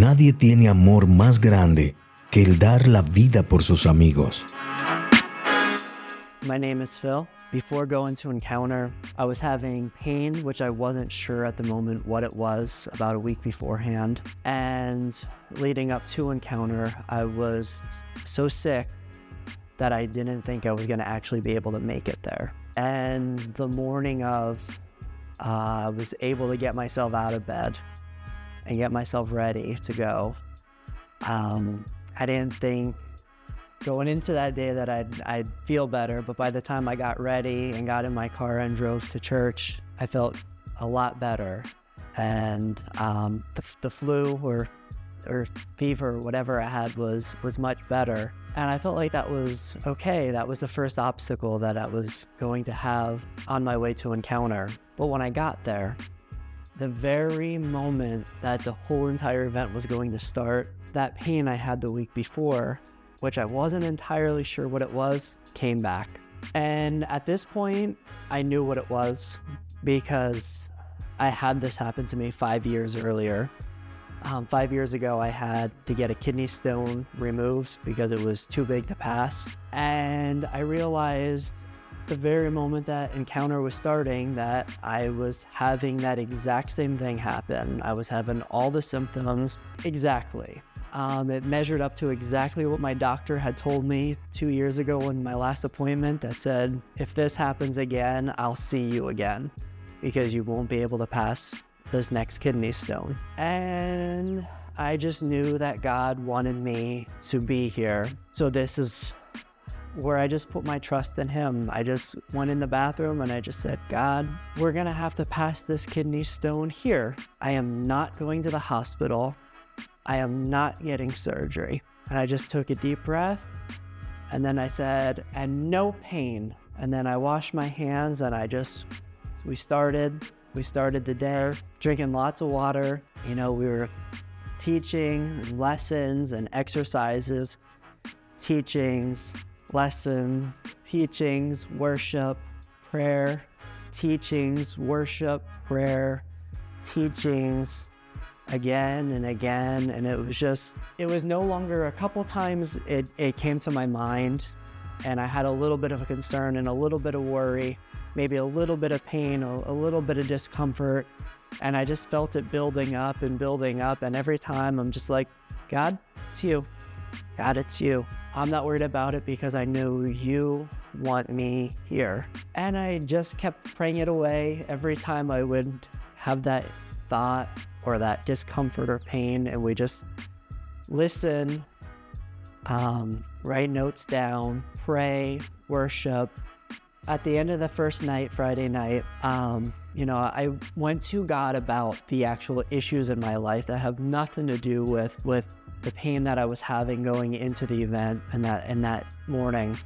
Nadie tiene amor más grande que el dar la vida por sus amigos. My name is Phil. Before going to Encounter, I was having pain, which I wasn't sure at the moment what it was, about a week beforehand. And leading up to Encounter, I was so sick that I didn't think I was going to actually be able to make it there. And the morning of, I was able to get myself out of bed and get myself ready to go. I didn't think going into that day that I'd feel better, but by the time I got ready and got in my car and drove to church, I felt a lot better. And the flu or fever, whatever I had, was much better. And I felt like that was okay. That was the first obstacle that I was going to have on my way to Encounter. But when I got there, the very moment that the whole entire event was going to start, that pain I had the week before, which I wasn't entirely sure what it was, came back. And at this point, I knew what it was because I had this happen to me 5 years earlier. 5 years ago, I had to get a kidney stone removed because it was too big to pass. And I realized the very moment that Encounter was starting that I was having that exact same thing happen. I was having all the symptoms exactly. It measured up to exactly what my doctor had told me 2 years ago in my last appointment, that said, if this happens again, I'll see you again because you won't be able to pass this next kidney stone. And I just knew that God wanted me to be here. So this is where I just put my trust in Him. I just went in the bathroom and I just said, God, we're gonna have to pass this kidney stone here. I am not going to the hospital. I am not getting surgery. And I just took a deep breath and then I said, and no pain. And then I washed my hands and we started the day drinking lots of water. You know, we were teaching lessons and exercises, teachings, lessons, teachings, worship, prayer, teachings, worship, prayer, teachings, again and again. And it was no longer, a couple times it came to my mind and I had a little bit of a concern and a little bit of worry, maybe a little bit of pain, a little bit of discomfort. And I just felt it building up and building up. And every time I'm just like, God, it's you. God, it's you. I'm not worried about it because I knew you want me here. And I just kept praying it away every time I would have that thought or that discomfort or pain, and we just listen, write notes down, pray, worship. At the end of the first night, Friday night, I went to God about the actual issues in my life that have nothing to do with the pain that I was having going into the event and that morning.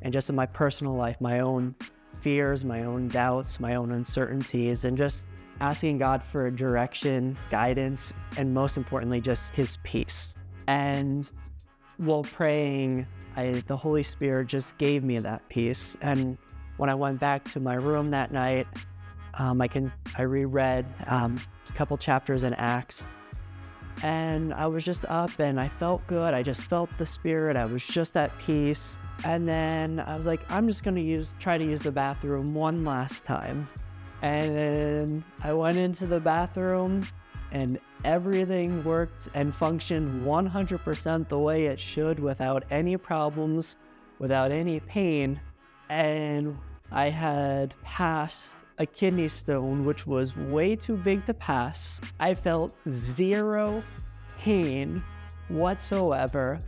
And just in my personal life, my own fears, my own doubts, my own uncertainties, and just asking God for direction, guidance, and most importantly, just His peace. And while praying, the Holy Spirit just gave me that peace. And when I went back to my room that night, I reread a couple chapters in Acts, and I was just up and I felt good. I just felt the Spirit. I was just at peace. And then I was like, I'm just gonna try to use the bathroom one last time. And then I went into the bathroom and everything worked and functioned 100% the way it should, without any problems, without any pain. And I had passed a kidney stone, which was way too big to pass. I felt zero pain whatsoever.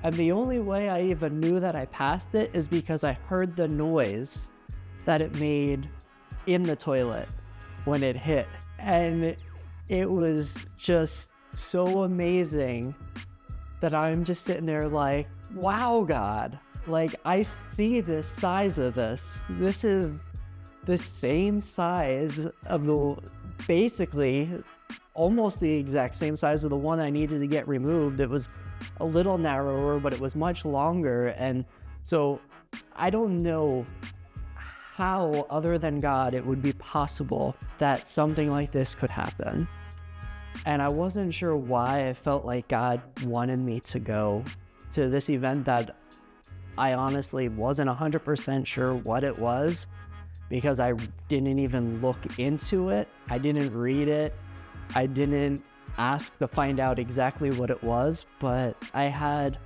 And the only way I even knew that I passed it is because I heard the noise that it made in the toilet when it hit. And it was just so amazing that I'm just sitting there like, wow, God, like I see this size of this. This is the same size of basically almost the exact same size of the one I needed to get removed. It was a little narrower, but it was much longer. And so I don't know how, other than God, it would be possible that something like this could happen. And I wasn't sure why. I felt like God wanted me to go to this event that I honestly wasn't 100% sure what it was, because I didn't even look into it. I didn't read it. I didn't ask to find out exactly what it was, but I had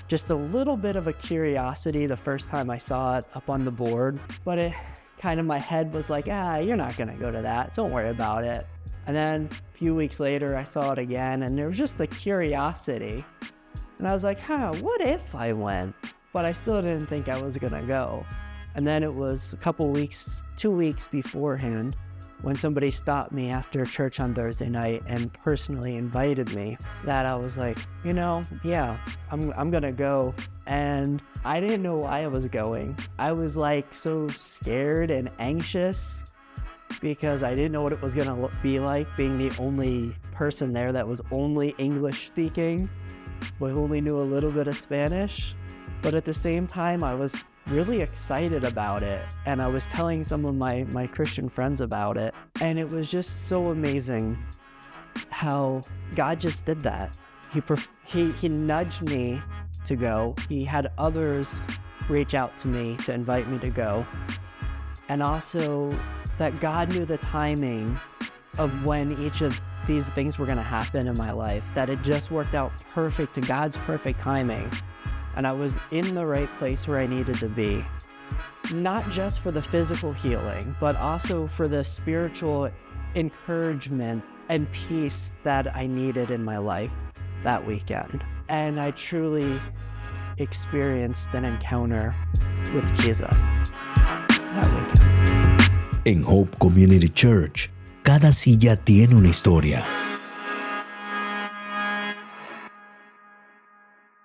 just a little bit of a curiosity the first time I saw it up on the board, but it kind of, my head was like, you're not gonna go to that, don't worry about it. And then a few weeks later, I saw it again, and there was just a curiosity. And I was like, what if I went? But I still didn't think I was gonna go. And then it was a couple weeks, 2 weeks beforehand, when somebody stopped me after church on Thursday night and personally invited me, that I was like, I'm gonna go. And I didn't know why I was going. I was like so scared and anxious because I didn't know what it was gonna be like being the only person there that was only English speaking, but only knew a little bit of Spanish. But at the same time, I was really excited about it, and I was telling some of my Christian friends about it, and it was just so amazing how God just did that. He nudged me to go. He had others reach out to me to invite me to go, and also that God knew the timing of when each of these things were going to happen in my life, that it just worked out perfect to God's perfect timing. And I was in the right place where I needed to be, not just for the physical healing, but also for the spiritual encouragement and peace that I needed in my life that weekend. And I truly experienced an encounter with Jesus that weekend. En Hope Community Church, cada silla tiene una historia.